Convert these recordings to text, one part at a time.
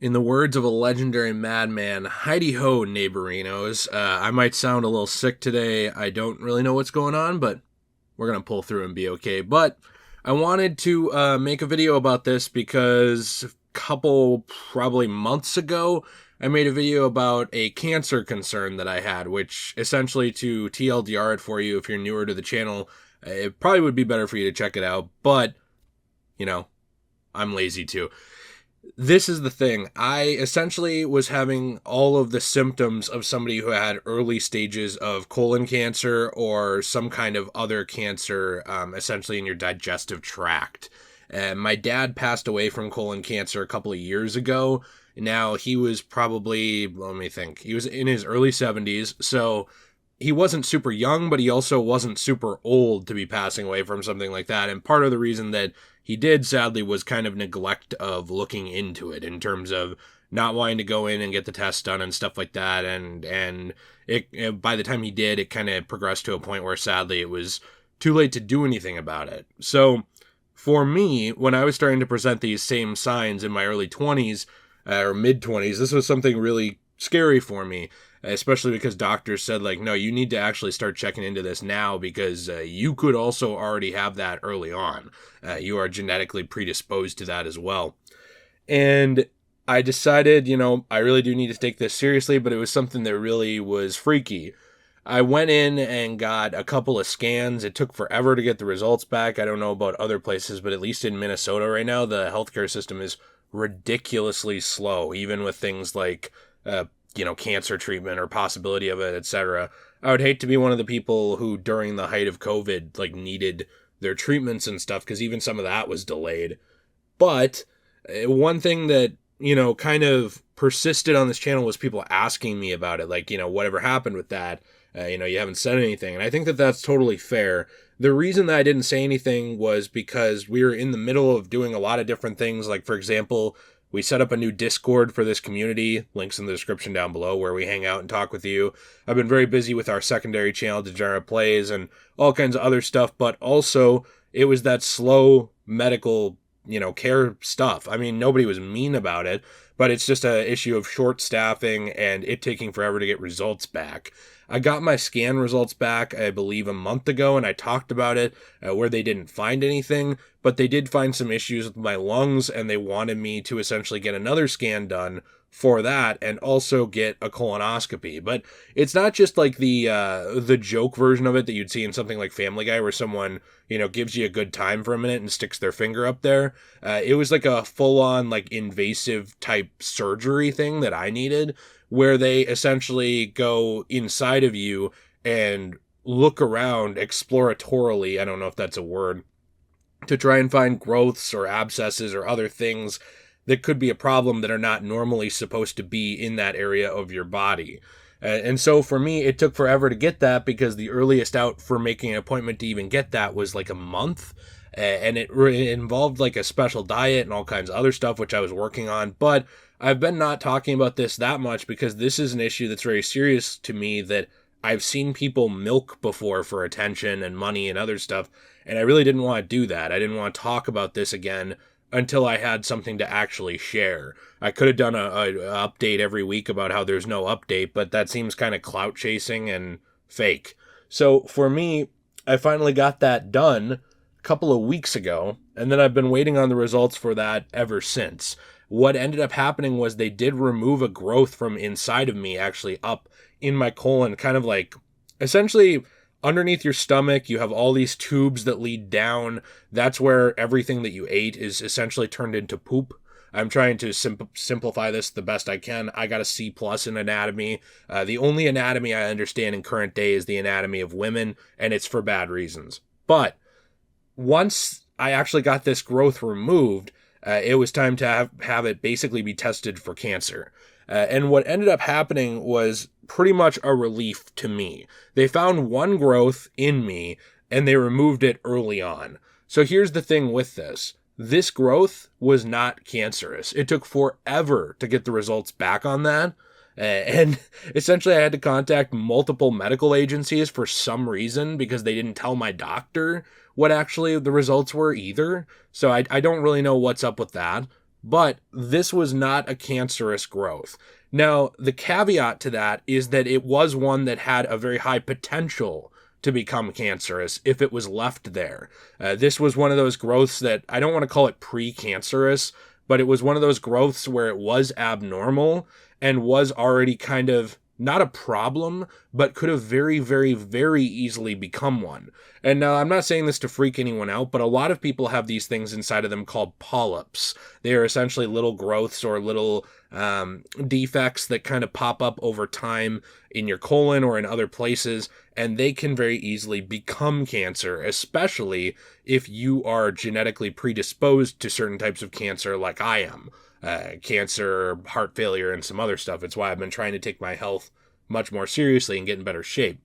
In the words of a legendary madman, Heidi ho, neighborinos. I might sound a little sick today. I don't really know what's going on, but we're going to pull through and be okay. But I wanted to make a video about this because a couple, probably months ago, I made a video about a cancer concern that I had, which essentially, to TLDR it for you if you're newer to the channel, it probably would be better for you to check it out, but, you know, I'm lazy too. This is the thing. I essentially was having all of the symptoms of somebody who had early stages of colon cancer or some kind of other cancer, essentially in your digestive tract. My dad passed away from colon cancer a couple of years ago. Now, he was probably, let me think, he was in his early 70s, so he wasn't super young, but he also wasn't super old to be passing away from something like that. And part of the reason that he did, sadly, was kind of neglect of looking into it in terms of not wanting to go in and get the test done and stuff like that. And it by the time he did, it kind of progressed to a point where, sadly, it was too late to do anything about it. So for me, when I was starting to present these same signs in my early 20s or mid 20s, this was something really scary for me, especially because doctors said, like, no, you need to actually start checking into this now because you could also already have that early on. You are genetically predisposed to that as well. And I decided, I really do need to take this seriously, but it was something that really was freaky. I went in and got a couple of scans. It took forever to get the results back. I don't know about other places, but at least in Minnesota right now, the healthcare system is ridiculously slow, even with things like cancer treatment or possibility of it, etc. I would hate to be one of the people who, during the height of COVID, needed their treatments and stuff, because even some of that was delayed. But one thing that, kind of persisted on this channel was people asking me about it, whatever happened with that? You haven't said anything. And I think that that's totally fair. The reason that I didn't say anything was because we were in the middle of doing a lot of different things. Like, for example, we set up a new Discord for this community, links in the description down below, where we hang out and talk with you. I've been very busy with our secondary channel, Degenerate Plays, and all kinds of other stuff, but also it was that slow medical, care stuff. I mean, nobody was mean about it, but it's just an issue of short staffing and it taking forever to get results back. I got my scan results back, I believe, a month ago, and I talked about it where they didn't find anything, but they did find some issues with my lungs, and they wanted me to essentially get another scan done for that and also get a colonoscopy. But it's not just like the joke version of it that you'd see in something like Family Guy, where someone, gives you a good time for a minute and sticks their finger up there. It was like a full-on, invasive type surgery thing that I needed, where they essentially go inside of you and look around exploratorily, I don't know if that's a word, to try and find growths or abscesses or other things that could be a problem that are not normally supposed to be in that area of your body. And so for me, it took forever to get that, because the earliest out for making an appointment to even get that was a month. And it involved a special diet and all kinds of other stuff, which I was working on. But I've been not talking about this that much because this is an issue that's very serious to me, that I've seen people milk before for attention and money and other stuff. And I really didn't want to do that. I didn't want to talk about this again until I had something to actually share. I could have done a update every week about how there's no update, but that seems kind of clout chasing and fake. So for me, I finally got that done couple of weeks ago, and then I've been waiting on the results for that ever since. What ended up happening was they did remove a growth from inside of me, actually up in my colon, kind of essentially underneath your stomach. You have all these tubes that lead down. That's where everything that you ate is essentially turned into poop. I'm trying to simplify this the best I can. I got a C+ in anatomy. The only anatomy I understand in current day is the anatomy of women, and it's for bad reasons. But once I actually got this growth removed, it was time to have it basically be tested for cancer. And what ended up happening was pretty much a relief to me. They found one growth in me, and they removed it early on. So here's the thing with this. This growth was not cancerous. It took forever to get the results back on that. And essentially I had to contact multiple medical agencies for some reason, because they didn't tell my doctor what actually the results were either. So I don't really know what's up with that. but this was not a cancerous growth. Now, the caveat to that is that it was one that had a very high potential to become cancerous if it was left there. This was one of those growths that I don't want to call it pre-cancerous, but it was one of those growths where it was abnormal and was already kind of not a problem, but could have very, very, very easily become one. And now I'm not saying this to freak anyone out, but a lot of people have these things inside of them called polyps. They are essentially little growths or little defects that kind of pop up over time in your colon or in other places, and they can very easily become cancer, especially if you are genetically predisposed to certain types of cancer like I am. Cancer, heart failure, and some other stuff. It's why I've been trying to take my health much more seriously and get in better shape.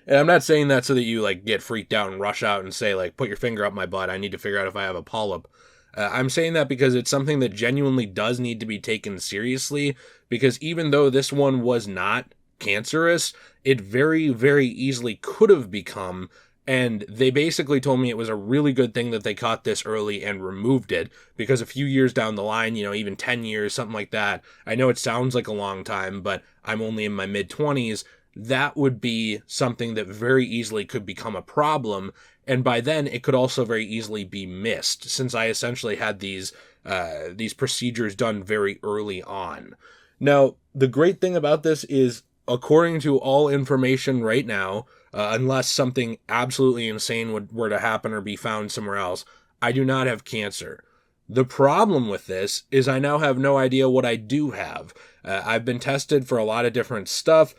And I'm not saying that so that you like get freaked out and rush out and say like, put your finger up my butt, I need to figure out if I have a polyp. I'm saying that because it's something that genuinely does need to be taken seriously, because even though this one was not cancerous, it very, very easily could have become. And they basically told me it was a really good thing that they caught this early and removed it, because a few years down the line, even 10 years, something like that, I know it sounds like a long time, but I'm only in my mid-20s, that would be something that very easily could become a problem. And by then, it could also very easily be missed, since I essentially had these procedures done very early on. Now, the great thing about this is, according to all information right now, unless something absolutely insane were to happen or be found somewhere else, I do not have cancer. The problem with this is I now have no idea what I do have. I've been tested for a lot of different stuff.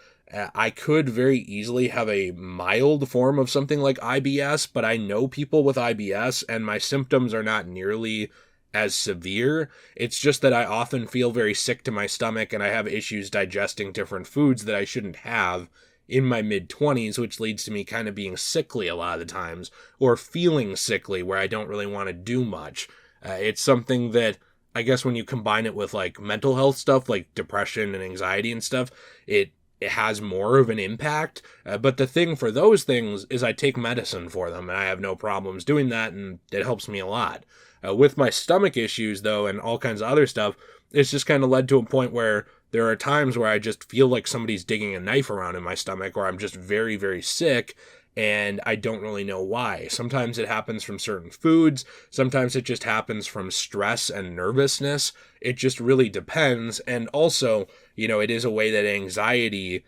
I could very easily have a mild form of something like IBS, but I know people with IBS, and my symptoms are not nearly as severe. It's just that I often feel very sick to my stomach, and I have issues digesting different foods that I shouldn't have in my mid-20s, which leads to me kind of being sickly a lot of the times, or feeling sickly where I don't really want to do much. It's something that, I guess when you combine it with like mental health stuff, like depression and anxiety and stuff, it has more of an impact. But the thing for those things is I take medicine for them, and I have no problems doing that, and it helps me a lot. With my stomach issues, though, and all kinds of other stuff, it's just kind of led to a point where there are times where I just feel like somebody's digging a knife around in my stomach, or I'm just very, very sick, and I don't really know why. Sometimes it happens from certain foods. Sometimes it just happens from stress and nervousness. It just really depends. And also, it is a way that anxiety,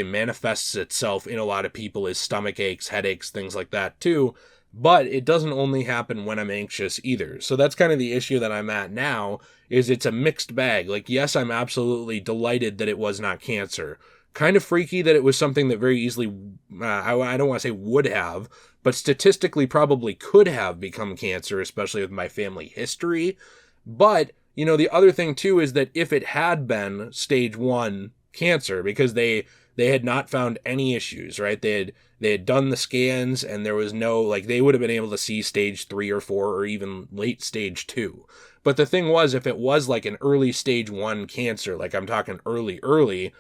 manifests itself in a lot of people is stomach aches, headaches, things like that too. But it doesn't only happen when I'm anxious either. So that's kind of the issue that I'm at now, is it's a mixed bag. Like, yes, I'm absolutely delighted that it was not cancer. Kind of freaky that it was something that very easily, I don't want to say would have, but statistically probably could have become cancer, especially with my family history. But, the other thing too is that if it had been stage 1 cancer, because they had not found any issues, right? They had done the scans, and there was no, they would have been able to see stage 3 or 4 or even late stage 2. But the thing was, if it was like an early stage 1 cancer, like I'm talking early,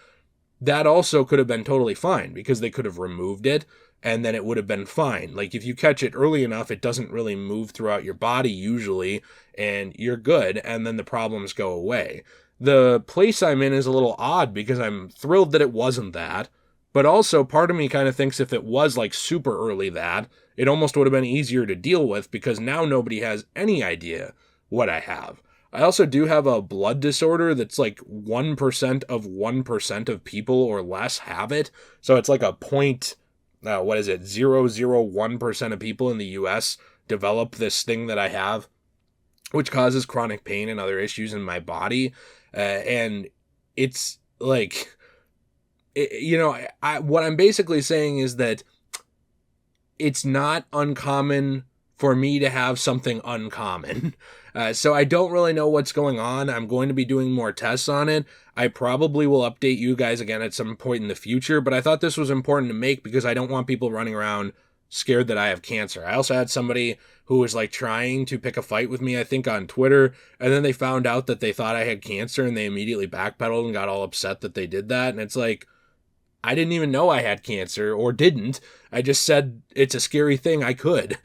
that also could have been totally fine, because they could have removed it and then it would have been fine. Like, if you catch it early enough, it doesn't really move throughout your body usually, and you're good, and then the problems go away. The place I'm in is a little odd, because I'm thrilled that it wasn't that, but also part of me kind of thinks if it was like super early that, it almost would have been easier to deal with, because now nobody has any idea what I have. I also do have a blood disorder that's like 1% of 1% of people or less have it. So it's like a 0.001% of people in the US develop this thing that I have, which causes chronic pain and other issues in my body. And it's like, what I'm basically saying is that it's not uncommon for me to have something uncommon. So I don't really know what's going on. I'm going to be doing more tests on it. I probably will update you guys again at some point in the future, but I thought this was important to make because I don't want people running around scared that I have cancer. I also had somebody who was like trying to pick a fight with me, I think on Twitter, and then they found out that they thought I had cancer and they immediately backpedaled and got all upset that they did that. And it's like, I didn't even know I had cancer or didn't. I just said it's a scary thing. I could.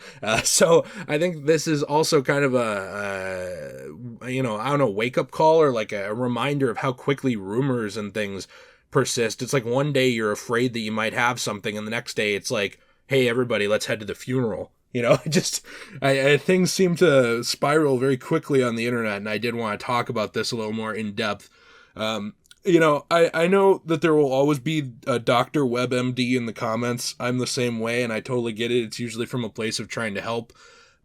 So I think this is also kind of I don't know, wake up call or like a reminder of how quickly rumors and things persist. It's like one day you're afraid that you might have something, and the next day it's like, hey, everybody, let's head to the funeral. Things seem to spiral very quickly on the internet, and I did want to talk about this a little more in depth. I know that there will always be a Dr. WebMD in the comments. I'm the same way, and I totally get it. It's usually from a place of trying to help.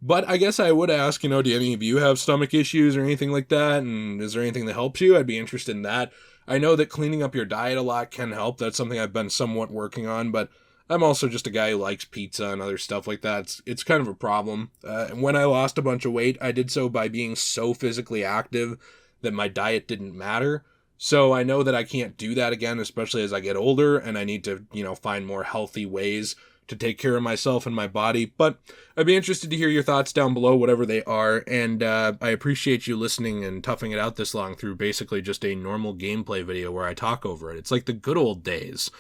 But I guess I would ask, do any of you have stomach issues or anything like that? And is there anything that helps you? I'd be interested in that. I know that cleaning up your diet a lot can help. That's something I've been somewhat working on, but I'm also just a guy who likes pizza and other stuff like that. It's kind of a problem. When I lost a bunch of weight, I did so by being so physically active that my diet didn't matter. So I know that I can't do that again, especially as I get older, and I need to, find more healthy ways to take care of myself and my body. But I'd be interested to hear your thoughts down below, whatever they are, and I appreciate you listening and toughing it out this long through basically just a normal gameplay video where I talk over it. It's like the good old days.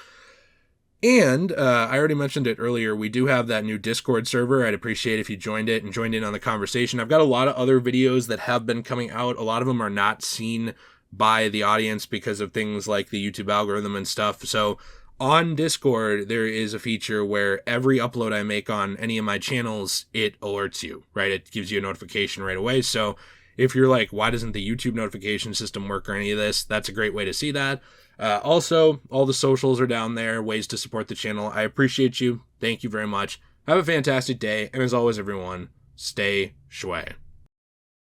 And I already mentioned it earlier, we do have that new Discord server. I'd appreciate if you joined it and joined in on the conversation. I've got a lot of other videos that have been coming out. A lot of them are not seen by the audience because of things like the YouTube algorithm and stuff. So on Discord, there is a feature where every upload I make on any of my channels, it alerts you, right? It gives you a notification right away. So if you're like, why doesn't the YouTube notification system work or any of this? That's a great way to see that. Also, all the socials are down there, ways to support the channel. I appreciate you. Thank you very much. Have a fantastic day. And as always, everyone, stay shui.